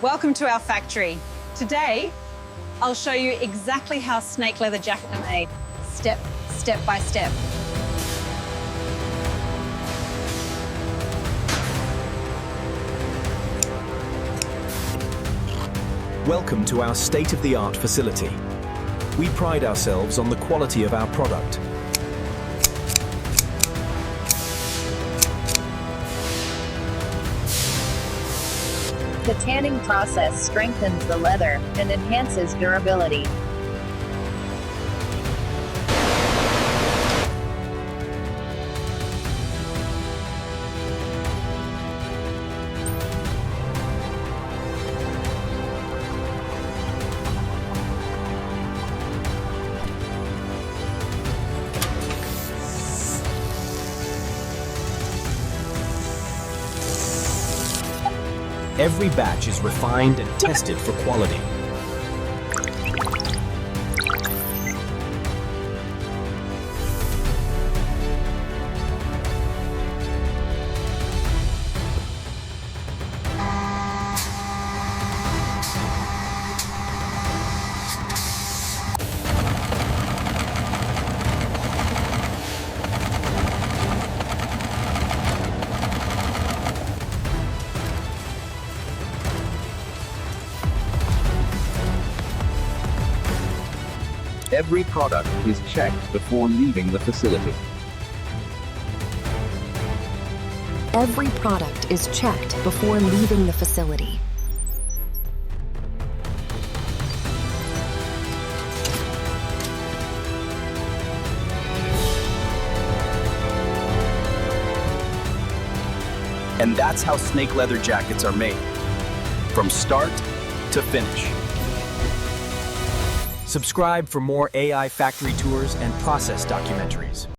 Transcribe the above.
Welcome to our factory. Today, I'll show you exactly how snake leather jackets are made, step by step. Welcome to our state-of-the-art facility. We pride ourselves on the quality of our product. The tanning process strengthens the leather and enhances durability. Every batch is refined and tested for quality. Every product is checked before leaving the facility. Every product is checked before leaving the facility. And that's how snake leather jackets are made, from start to finish. Subscribe for more AI factory tours and process documentaries.